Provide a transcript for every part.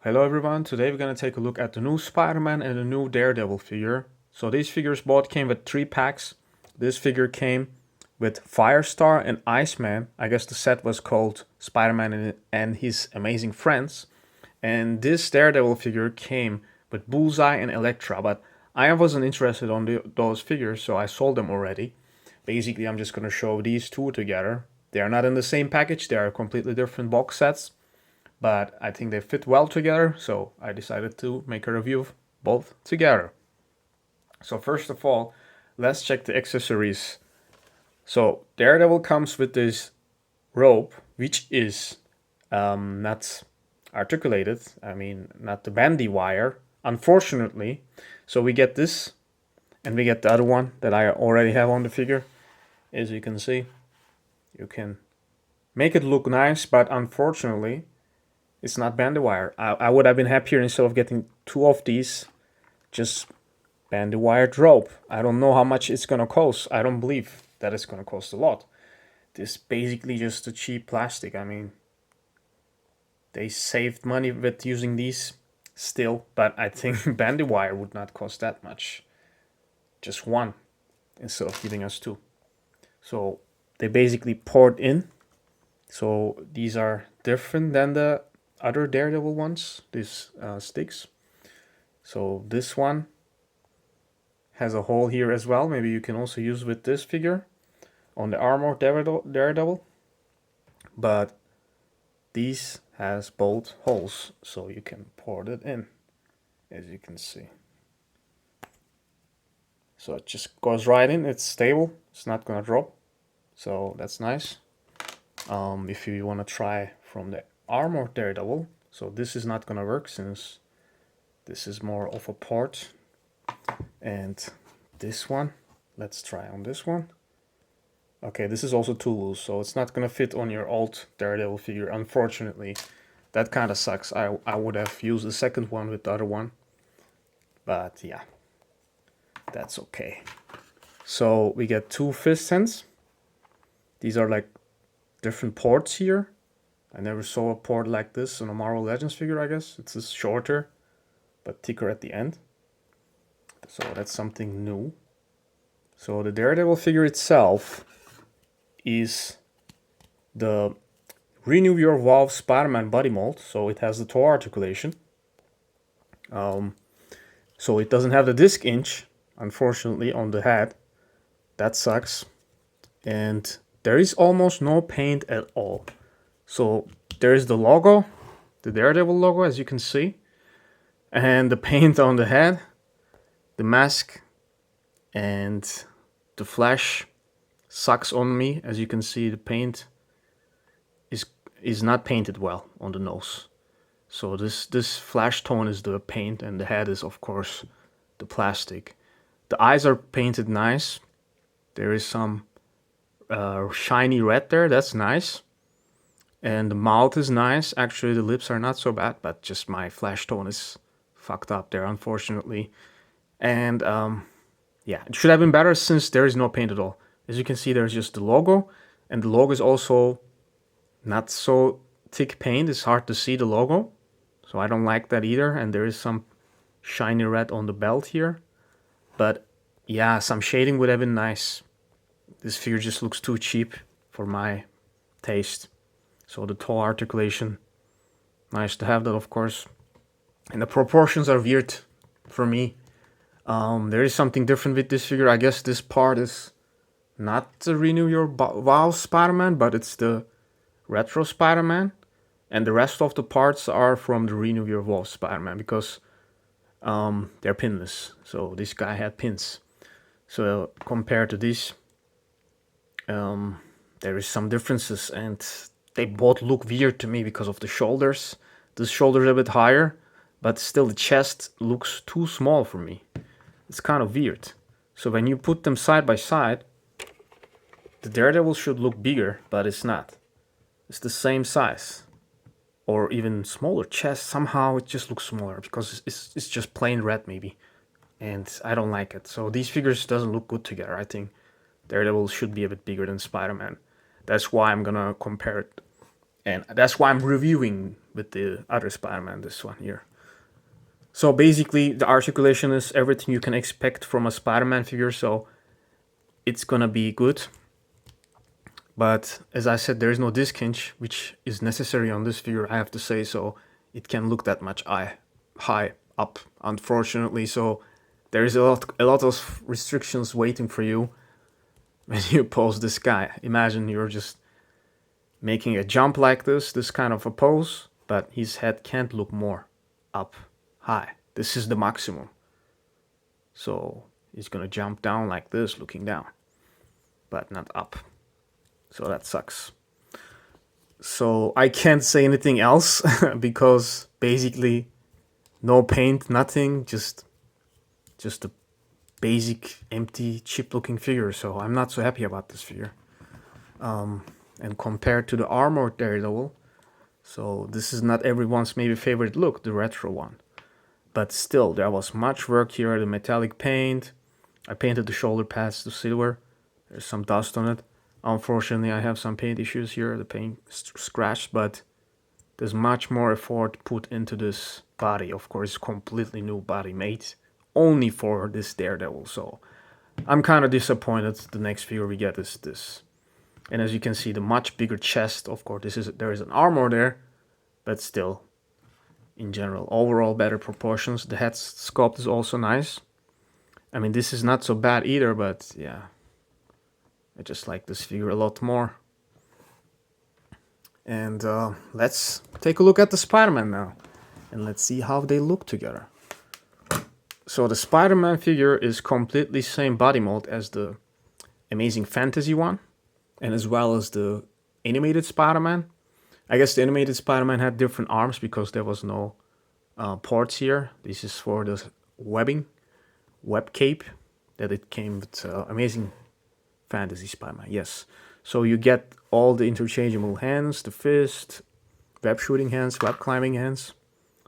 Hello everyone, today we're gonna take a look at the new Spider-Man and the new Daredevil figure. So these figures both came with 3 packs. This figure came with Firestar and Iceman. I guess the set was called Spider-Man and His Amazing Friends. And this Daredevil figure came with Bullseye and Elektra, but I wasn't interested on those figures, so I sold them already. Basically, I'm just gonna show these two together. They are not in the same package, they are completely different box sets, but I think they fit well together, so I decided to make a review of both together. So first of all, let's check the accessories. So Daredevil comes with this rope, which is not articulated. I mean, not the bandy wire, unfortunately. So we get this, and we get the other one that I already have on the figure. As you can see, you can make it look nice, but unfortunately, it's not bandy wire. I would have been happier instead of getting 2 of these, just bandy wired rope. I don't know how much it's gonna cost. I don't believe that it's gonna cost a lot. This basically just a cheap plastic. I mean, they saved money with using these still, but I think bandy wire would not cost that much. Just 1 instead of giving us 2. So they basically poured in. So these are different than the other Daredevil ones, these sticks. So this one has a hole here as well. Maybe you can also use with this figure on the armor Daredevil. But these has both holes, so you can pour it in, as you can see. So it just goes right in. It's stable. It's not gonna drop. So that's nice. If you want to try from the armor Daredevil, so this is not gonna work since this is more of a port. And this one, let's try on this one. Okay, this is also too loose, so it's not gonna fit on your old Daredevil figure, unfortunately. That kind of sucks. I would have used the second one with the other one, but yeah, that's okay. So we get 2 fist hands. These are like different ports here. I never saw a port like this on a Marvel Legends figure, I guess. It's just shorter, but thicker at the end. So that's something new. So the Daredevil figure itself is the Renew Your Valve Spider-Man body mold. So it has the toe articulation. So it doesn't have the disc inch, unfortunately, on the head. That sucks. And there is almost no paint at all. So there is the logo, the Daredevil logo, as you can see, and the paint on the head, the mask, and the flash sucks on me. As you can see, the paint is not painted well on the nose. So this flash tone is the paint, and the head is of course the plastic. The eyes are painted nice. There is some shiny red there. That's nice. And the mouth is nice. Actually, the lips are not so bad, but just my flash tone is fucked up there, unfortunately. And yeah, it should have been better since there is no paint at all. As you can see, there's just the logo, and the logo is also not so thick paint. It's hard to see the logo, so I don't like that either. And there is some shiny red on the belt here, but yeah, some shading would have been nice. This figure just looks too cheap for my taste. So the toe articulation, nice to have that, of course. And the proportions are weird for me. There is something different with this figure. I guess this part is not the Renew Your Valve Spider-Man, but it's the Retro Spider-Man. And the rest of the parts are from the Renew Your Valve Spider-Man, because they're pinless. So this guy had pins. So compared to this, there is some differences, and they both look weird to me because of the shoulders. This shoulder is a bit higher, but still the chest looks too small for me. It's kind of weird. So when you put them side by side, the Daredevil should look bigger, but it's not. It's the same size, or even smaller chest. Somehow it just looks smaller because it's just plain red maybe, and I don't like it. So these figures doesn't look good together. I think Daredevil should be a bit bigger than Spider-Man. That's why I'm gonna compare it And that's why I'm reviewing with the other Spider-Man, this one here. So basically, the articulation is everything you can expect from a Spider-Man figure, so it's gonna be good. But as I said, there is no disc hinge, which is necessary on this figure, I have to say, so it can look that much high up, unfortunately. So there is a lot of restrictions waiting for you when you pose this guy. Imagine you're just making a jump like this kind of a pose, but his head can't look more up high. This is the maximum. So he's gonna jump down like this, looking down, but not up. So that sucks. So I can't say anything else because basically no paint, nothing, just a basic empty chip looking figure. So I'm not so happy about this figure. And compared to the armored Daredevil, so this is not everyone's maybe favorite look, the retro one. But still, there was much work here, the metallic paint. I painted the shoulder pads to silver. There's some dust on it. Unfortunately, I have some paint issues here, the paint scratched, but there's much more effort put into this body. Of course, completely new body made only for this Daredevil. So I'm kind of disappointed. The next figure we get is this. And as you can see, the much bigger chest. Of course, there is an armor there, but still, in general, overall better proportions. The head sculpt is also nice. I mean, this is not so bad either, but yeah, I just like this figure a lot more. And let's take a look at the Spider-Man now, and let's see how they look together. So the Spider-Man figure is completely same body mold as the Amazing Fantasy one, and as well as the animated Spider-Man. I guess the animated Spider-Man had different arms because there was no ports here. This is for the web cape that it came with Amazing Fantasy Spider-Man, yes. So you get all the interchangeable hands, the fist, web shooting hands, web climbing hands.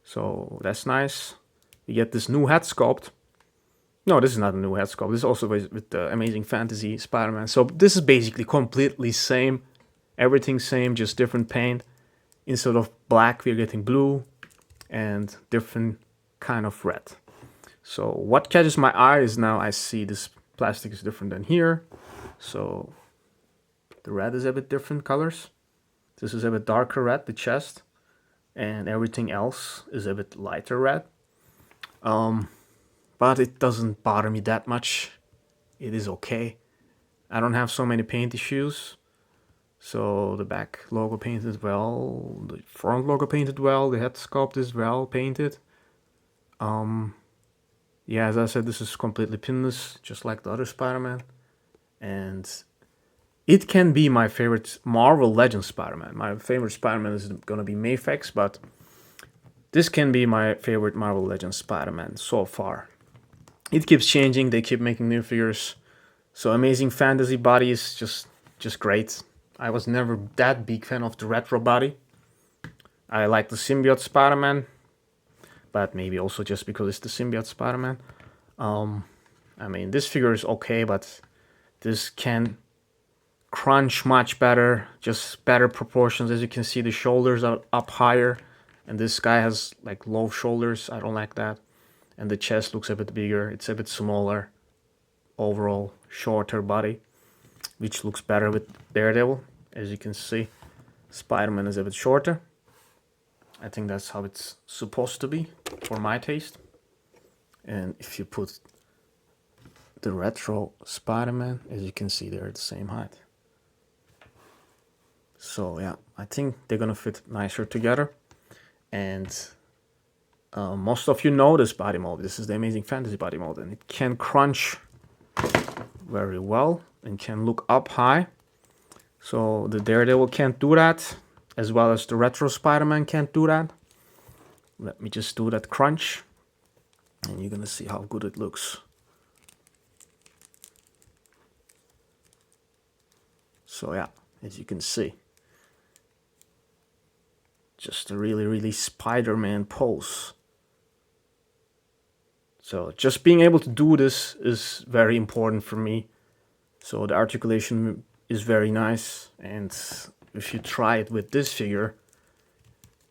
So that's nice. You get this new head sculpt. No, this is not a new head sculpt. This is also with the Amazing Fantasy Spider-Man. So this is basically completely same. Everything same, just different paint. Instead of black, we're getting blue and different kind of red. So what catches my eye is now I see this plastic is different than here. So the red is a bit different colors. This is a bit darker red, the chest. And everything else is a bit lighter red. But it doesn't bother me that much. It is okay. I don't have so many paint issues. So the back logo painted well, the front logo painted well, the head sculpt is well painted. Yeah, as I said, this is completely pinless, just like the other Spider-Man. And it can be my favorite Marvel Legends Spider-Man. My favorite Spider-Man is gonna be Mayfex, but this can be my favorite Marvel Legends Spider-Man so far. It keeps changing, they keep making new figures. So Amazing Fantasy body is just great. I was never that big fan of the retro body. I like the symbiote Spider-Man, but maybe also just because it's the symbiote Spider-Man. I mean, this figure is okay, but this can crunch much better, just better proportions. As you can see, the shoulders are up higher, and this guy has like low shoulders. I don't like that. And the chest looks a bit bigger. It's a bit smaller. Overall, shorter body, which looks better with Daredevil. As you can see, Spider-Man is a bit shorter. I think that's how it's supposed to be, for my taste. And if you put the retro Spider-Man, as you can see, they're the same height. So yeah, I think they're gonna fit nicer together. And most of you know this body mold. This is the Amazing Fantasy body mold, and it can crunch very well and can look up high. So the Daredevil can't do that, as well as the retro Spider-Man can't do that. Let me just do that crunch, and you're gonna see how good it looks. So yeah, as you can see, just a really Spider-Man pose. So just being able to do this is very important for me. So the articulation is very nice, and if you try it with this figure,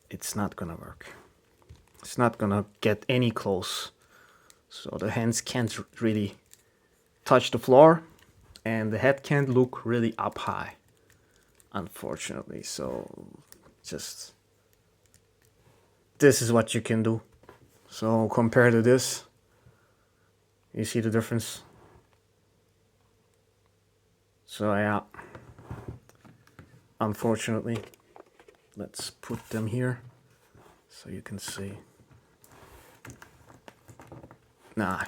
it's not gonna work. It's not gonna get any close. So the hands can't really touch the floor, and the head can't look really up high, unfortunately. So just this is what you can do. So compared to this, you see the difference. So yeah, unfortunately, let's put them here so you can see. Nah,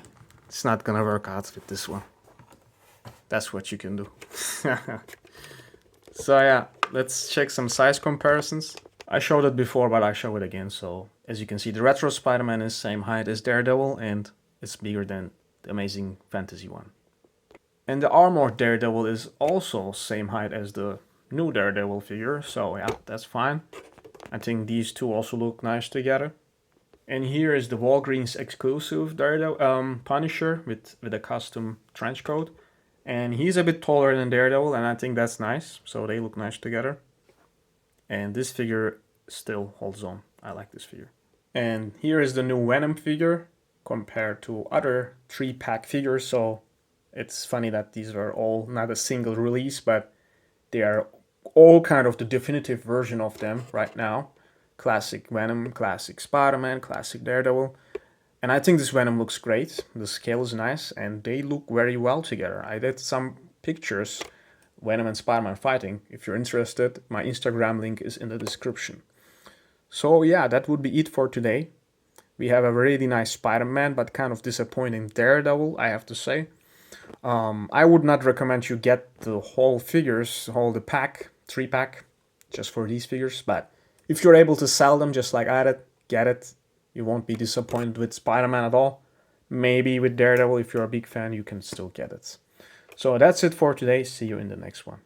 it's not gonna work out with this one. That's what you can do. So yeah, let's check some size comparisons. I showed it before, but I show it again. So as you can see, the retro Spider-Man is same height as Daredevil, and it's bigger than the Amazing Fantasy one. And the armored Daredevil is also same height as the new Daredevil figure, so yeah, that's fine. I think these two also look nice together. And here is the Walgreens exclusive Daredevil, Punisher with a custom trench coat. And he's a bit taller than Daredevil, and I think that's nice, so they look nice together. And this figure still holds on. I like this figure. And here is the new Venom figure compared to other 3-pack figures. So it's funny that these are all not a single release, but they are all kind of the definitive version of them right now. Classic Venom, classic Spider-Man, classic Daredevil. And I think this Venom looks great. The scale is nice, and they look very well together. I did some pictures, Venom and Spider-Man fighting. If you're interested, my Instagram link is in the description. So yeah, that would be it for today. We have a really nice Spider-Man, but kind of disappointing Daredevil, I have to say. I would not recommend you get the whole figures, the pack, 3-pack, just for these figures. But if you're able to sell them just like I did, get it. You won't be disappointed with Spider-Man at all. Maybe with Daredevil, if you're a big fan, you can still get it. So that's it for today. See you in the next one.